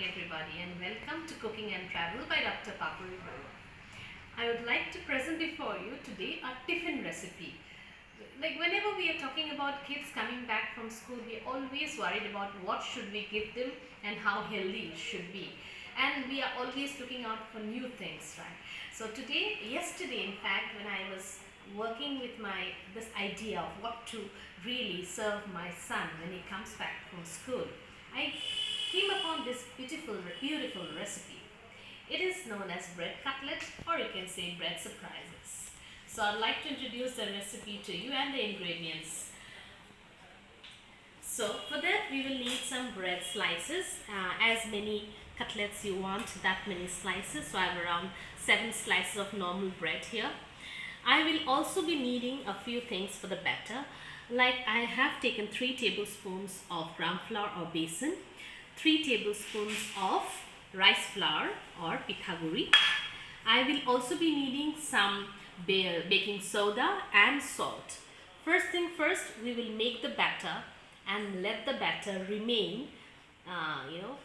morning everybody and welcome to Cooking and Travel by Dr. Papori Barooah. I would like to present before you today a tiffin recipe. Like whenever we are talking about kids coming back from school, we are always worried about what should we give them and how healthy it should be. And we are always looking out for new things, right? So yesterday in fact, when I was working with this idea of what to really serve my son when he comes back from school, I came upon this beautiful recipe. It is known as bread cutlet, or you can say bread surprises. So I'd like to introduce the recipe to you and the ingredients. So for that we will need some bread slices, as many cutlets you want, that many slices. So I have around 7 slices of normal bread here. I will also be needing a few things for the batter. Like I have taken 3 tablespoons of gram flour or besan, 3 tablespoons of rice flour or pitaguri. I will also be needing some baking soda and salt. First thing first, we will make the batter and let the batter remain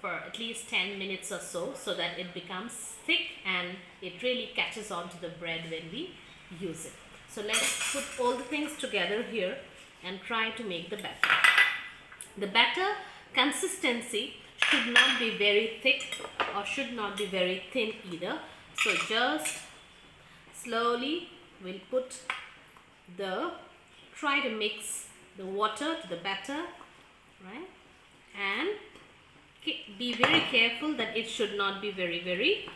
for at least 10 minutes or so that it becomes thick and it really catches on to the bread when we use it. So let's put all the things together here and try to make the batter. The batter consistency should not be very thick or should not be very thin either. So just slowly we'll try to mix the water to the batter, right? And be very careful that it should not be very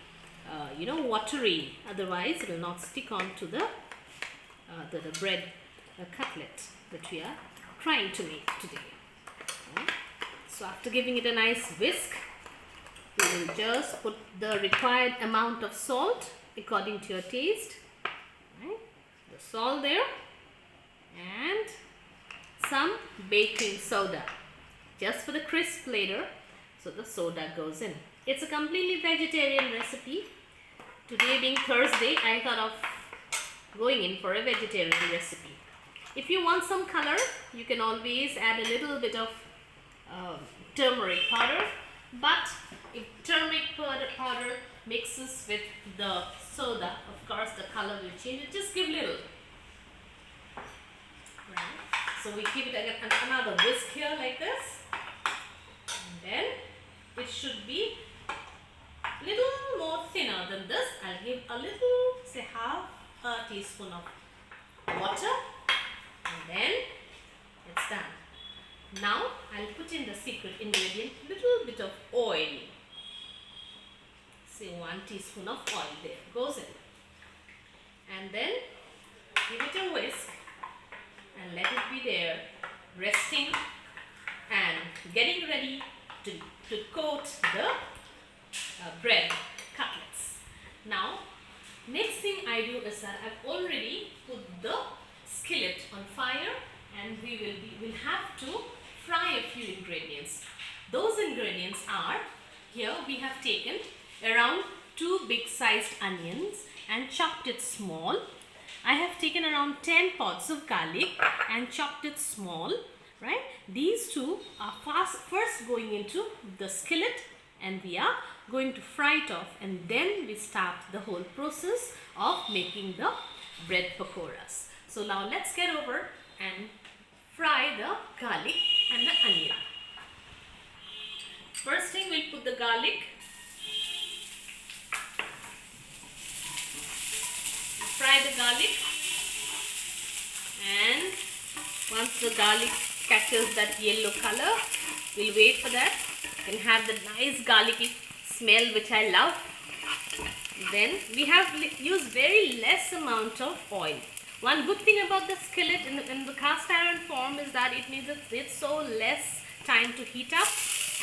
watery, otherwise it will not stick on to the bread cutlet that we are trying to make today. Right? So after giving it a nice whisk, we will just put the required amount of salt according to your taste. Right? The salt there and some baking soda just for the crisp later. So the soda goes in. It's a completely vegetarian recipe. Today being Thursday, I thought of going in for a vegetarian recipe. If you want some color, you can always add a little bit of turmeric powder, but if turmeric powder mixes with the soda, of course the color will change. Just give little. Right. So we give it again another whisk here like this, and then it should be a little more thinner than this. I'll give a little, say half a teaspoon of water, and then it's done. Now I'll put in the secret ingredient, little bit of oil. Say 1 teaspoon of oil there goes in, and then give it a whisk and let it be there resting and getting ready to coat the bread cutlets. Now next thing I do is that I've already put the skillet on fire, and we'll have to fry a few ingredients. Those ingredients are, here we have taken around 2 big sized onions and chopped it small. I have taken around 10 pods of garlic and chopped it small, right? These two are first going into the skillet, and we are going to fry it off, and then we start the whole process of making the bread pakoras. So now let's get over and fry the garlic and the onion. First thing, we'll put the garlic. Fry the garlic, and once the garlic catches that yellow color, we'll wait for that. You can have the nice garlicky smell which I love. Then we have used very less amount of oil. One good thing about the skillet in the cast iron form is that it needs it's so less time to heat up,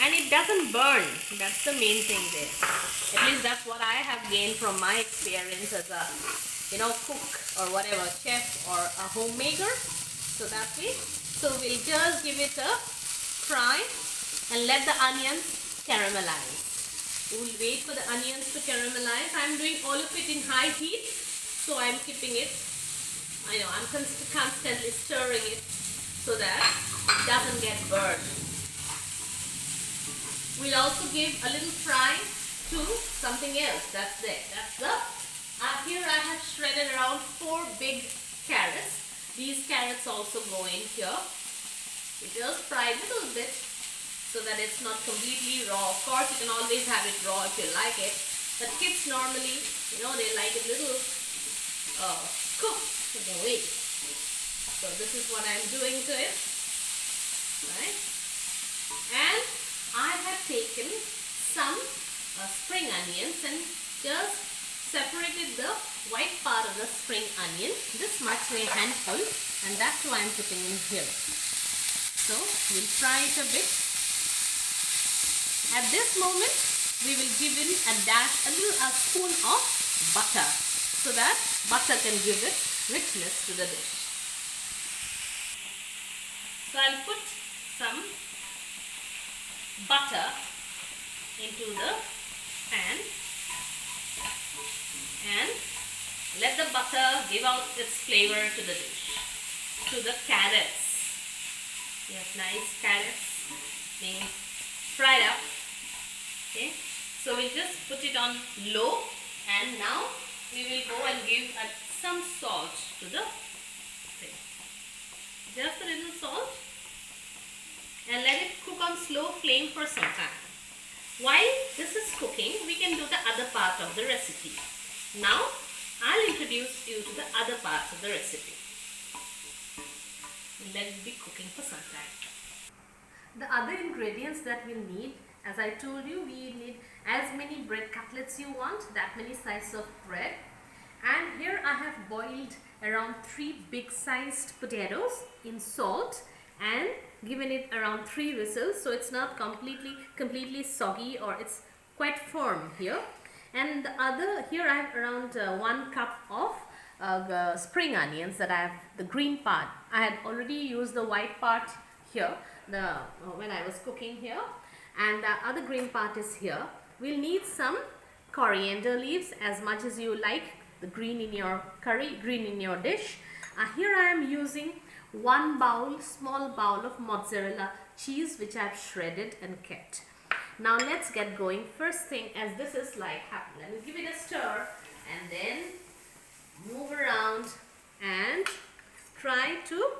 and it doesn't burn. That's the main thing there. At least that's what I have gained from my experience as a cook or whatever, chef or a homemaker. So that way, so we'll just give it a fry and let the onions caramelize. We'll wait for the onions to caramelize. I'm doing all of it in high heat, so I'm keeping it. I'm constantly stirring it so that it doesn't get burned. We'll also give a little fry to something else that's there. That's the, here I have shredded around 4 big carrots. These carrots also go in here. We just fry a little bit so that it's not completely raw. Of course, you can always have it raw if you like it. But kids normally, they like it little cooked in a way. So this is what I'm doing to it. Right? And I have taken some spring onions and just separated the white part of the spring onion, this much a handful, and that's why I'm putting in here. So we'll fry it a bit. At this moment, we will give in a spoon of butter, so that butter can give it richness to the dish. So I'll put some butter into the pan and let the butter give out its flavor to the dish, to the carrots. Yes, nice carrots being fried up. Okay, so we just put it on low, and now we will go and give some salt to the thing. Just a little salt, and let it cook on slow flame for some time. While this is cooking, we can do the other part of the recipe. Now, I'll introduce you to the other parts of the recipe. Let it be cooking for some time. The other ingredients that we'll need, as I told you, we need as many bread cutlets you want, that many slices of bread. And here I have boiled around 3 big sized potatoes in salt and given it around 3 whistles, so it's not completely soggy, or it's quite firm here. And the other, here I have around 1 cup of spring onions, that I have the green part. I had already used the white part here when I was cooking here, and the other green part is here. We'll need some coriander leaves, as much as you like the green in your curry, green in your dish. Here I am using 1 small bowl of mozzarella cheese, which I've shredded and kept. Now let's get going. First thing, as this is like happening, let me give it a stir and then move around and try to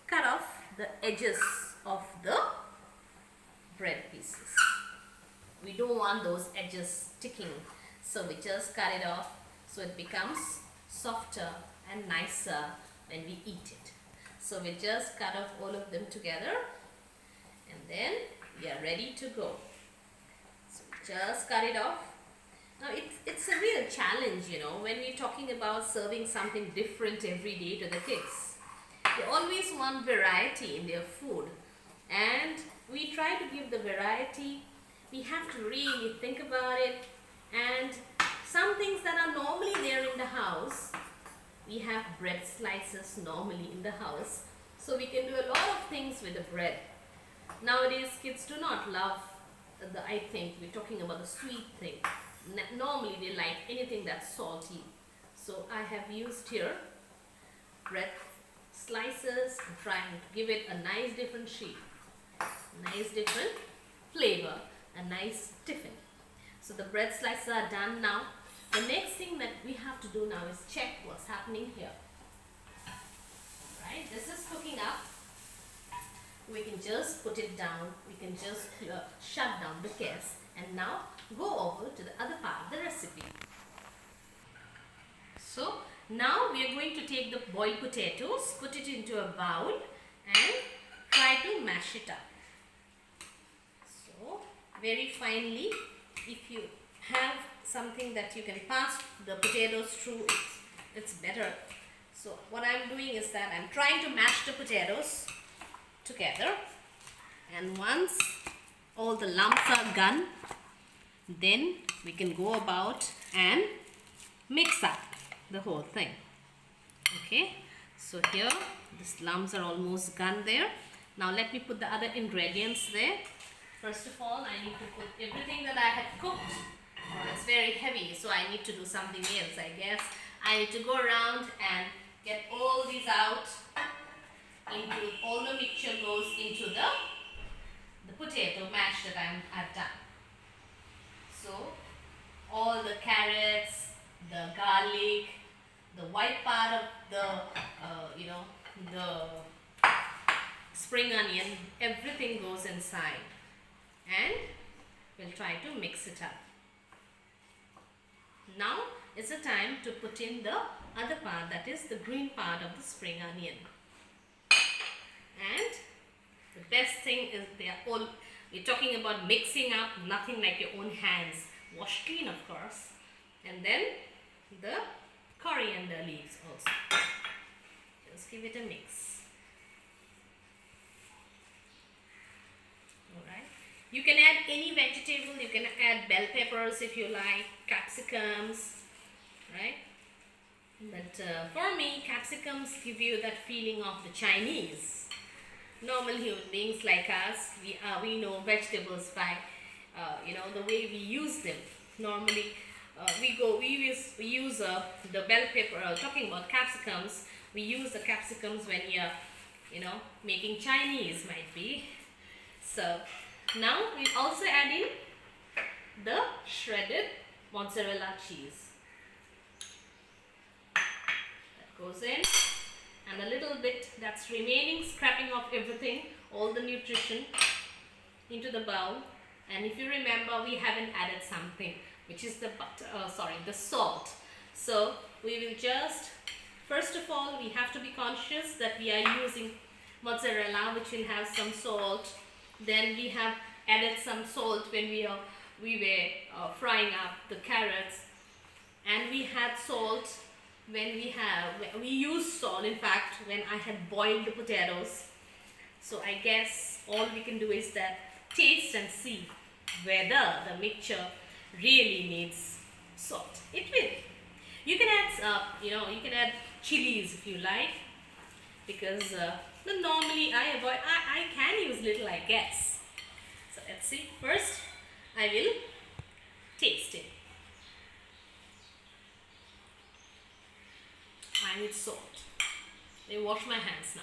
cut off the edges of the bread pieces. We don't want those edges sticking, so we just cut it off so it becomes softer and nicer when we eat it. So we just cut off all of them together, and then we are ready to go. So just cut it off. Now it's a real challenge, when we're talking about serving something different every day to the kids. They always want variety in their food, and we try to give the variety. We have to really think about it, and some things that are normally there in the house, we have bread slices normally in the house, so we can do a lot of things with the bread. Nowadays kids do not love I think we're talking about the sweet thing. Normally they like anything that's salty, so I have used here bread slices and trying to give it a nice different shape, nice different flavor, a nice tiffin. So the bread slices are done now. The next thing that we have to do now is check what's happening here. Right, this is cooking up. We can just put it down. We can just shut down the gas, and now go over to the other part of the recipe. So now we are going to take the boiled potatoes, put it into a bowl and try to mash it up. So very finely, if you have something that you can pass the potatoes through, it's better. So what I'm doing is that I'm trying to mash the potatoes together, and once all the lumps are gone, then we can go about and mix up the whole thing. Okay, so here these lumps are almost gone there. Now let me put the other ingredients there. First of all, I need to put everything that I had cooked. It's very heavy, so I need to do something else, I guess. I need to go around and get all these out. All the mixture goes into the potato mash that I've done. onion, everything goes inside, and we'll try to mix it up. Now is the time to put in the other part, that is the green part of the spring onion. And the best thing is we're talking about mixing up, nothing like your own hands. Wash clean, of course. And then the coriander leaves also. Just give it a mix. Alright. You can add any vegetable. You can add bell peppers if you like, capsicums, right? But for me, capsicums give you that feeling of the Chinese. Normal human beings like us, we know vegetables by the way we use them. Normally, we use the bell pepper. Talking about capsicums, we use the capsicums when you're making Chinese, might be. So now we also add in the shredded mozzarella cheese. That goes in, and a little bit that's remaining, scrapping off everything, all the nutrition into the bowl. And if you remember, we haven't added something, which is the salt. So we will just, first of all, we have to be conscious that we are using mozzarella, which will have some salt. Then we have added some salt when we were frying up the carrots, and we had salt when we used salt, in fact, when I had boiled the potatoes. So I guess all we can do is that taste and see whether the mixture really needs salt. It will. You can add you can add chilies if you like, because normally I can use little, I guess. So let's see. First I will taste it. I need salt. Let me wash my hands now.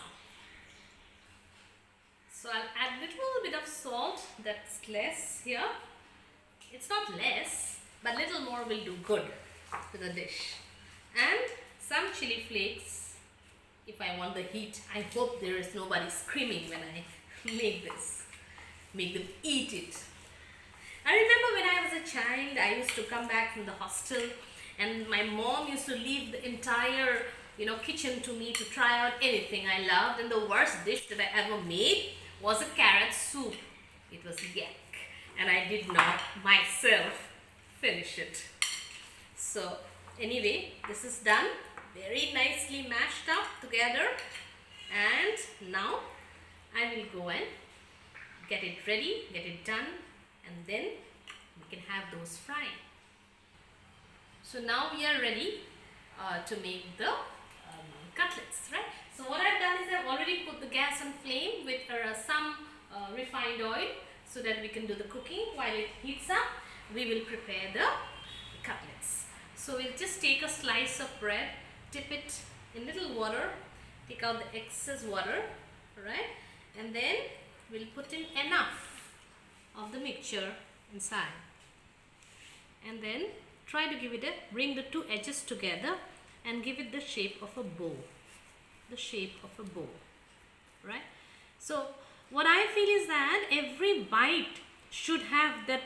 So I'll add little bit of salt. That's less here. It's not less, but little more will do good to the dish. And some chili flakes if I want the heat. I hope there is nobody screaming when I make this. Make them eat it. I remember when I was a child, I used to come back from the hostel, and my mom used to leave the entire kitchen to me to try out anything I loved. And the worst dish that I ever made was a carrot soup. It was yuck, and I did not myself finish it. So anyway, this is done, very nicely mashed up together, and now I will go and get it ready, get it done, and then we can have those frying. So now we are ready to make the cutlets, right? So what I've done is I've already put the gas on flame with some refined oil so that we can do the cooking. While it heats up, we will prepare the cutlets. So we'll just take a slice of bread, dip it in little water, take out the excess water, right? And then we'll put in enough of the mixture inside, and then try to bring the two edges together and give it the shape of a bow. The shape of a bow, right? So what I feel is that every bite should have that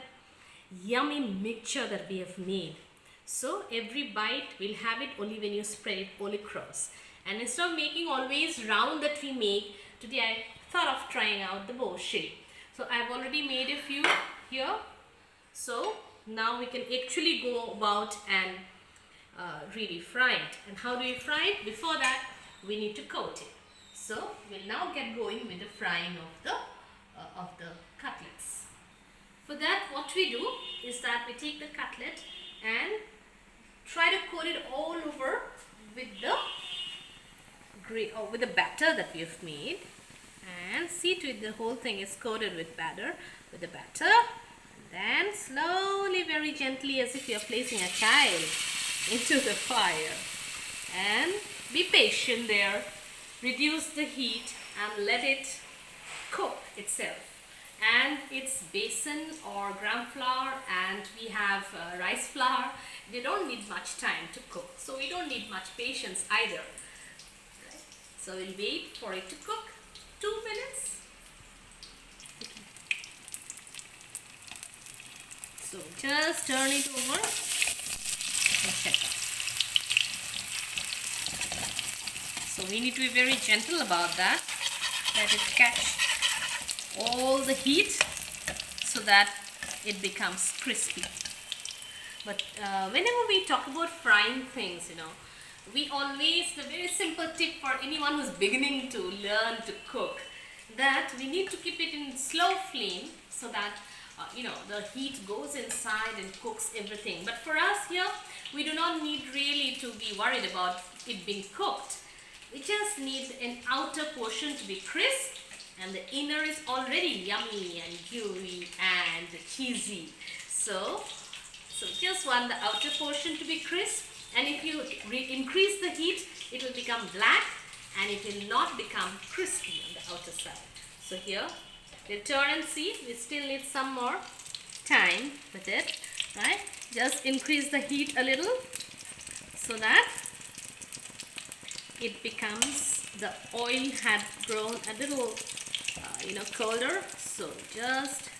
yummy mixture that we have made. So every bite will have it only when you spread it all across. And instead of making always round that we make, today I thought of trying out the bow shape. So I've already made a few here. So now we can actually go about and really fry it. And how do we fry it? Before that, we need to coat it. So we'll now get going with the frying of the cutlets. For that, what we do is that we take the cutlet and try to coat it all over with the batter that we have made, and see to it the whole thing is coated with the batter. Then slowly, very gently, as if you are placing a child into the fire, and be patient there. Reduce the heat and let it cook itself. And it's besan or gram flour, and we have rice flour. They don't need much time to cook, so we don't need much patience either. Right? So we'll wait for it to cook 2 minutes, So just turn it over and check out. So we need to be very gentle about that. Let it catch all the heat so that it becomes crispy. But whenever we talk about frying things, we always, the very simple tip for anyone who's beginning to learn to cook, that we need to keep it in slow flame so that the heat goes inside and cooks everything. But for us here, we do not need really to be worried about it being cooked. We just need an outer portion to be crisp, and the inner is already yummy and gooey and cheesy. So just want the outer portion to be crisp, and if you increase the heat, it will become black and it will not become crispy on the outer side. So here, we'll turn and see. We still need some more time with it, right? Just increase the heat a little so that it becomes, the oil had grown a little colder. So just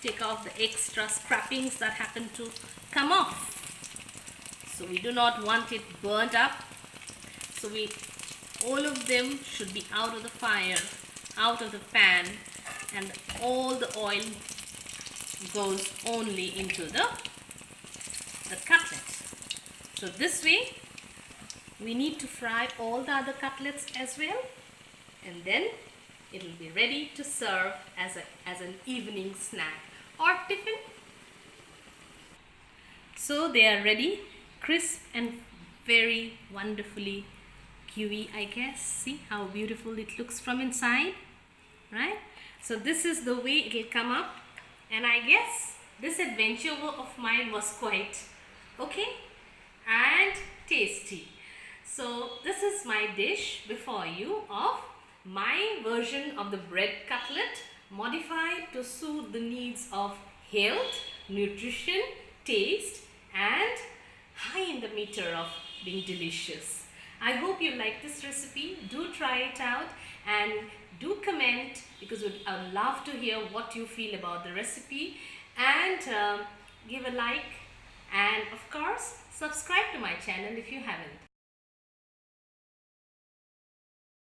take off the extra scrapings that happen to come off. So we do not want it burnt up. So all of them should be out of the fire, out of the pan, and all the oil goes only into the cutlets. So this way we need to fry all the other cutlets as well, and then it will be ready to serve as an evening snack or tiffin. So they are ready, crisp and very wonderfully gooey, I guess. See how beautiful it looks from inside, right? So this is the way it will come up, and I guess this adventure of mine was quite okay and tasty. So this is my dish before you of my version of the bread cutlet, modified to suit the needs of health, nutrition, taste, and high in the meter of being delicious. I hope you like this recipe. Do try it out and do comment, because I would love to hear what you feel about the recipe, and give a like, and of course subscribe to my channel if you haven't.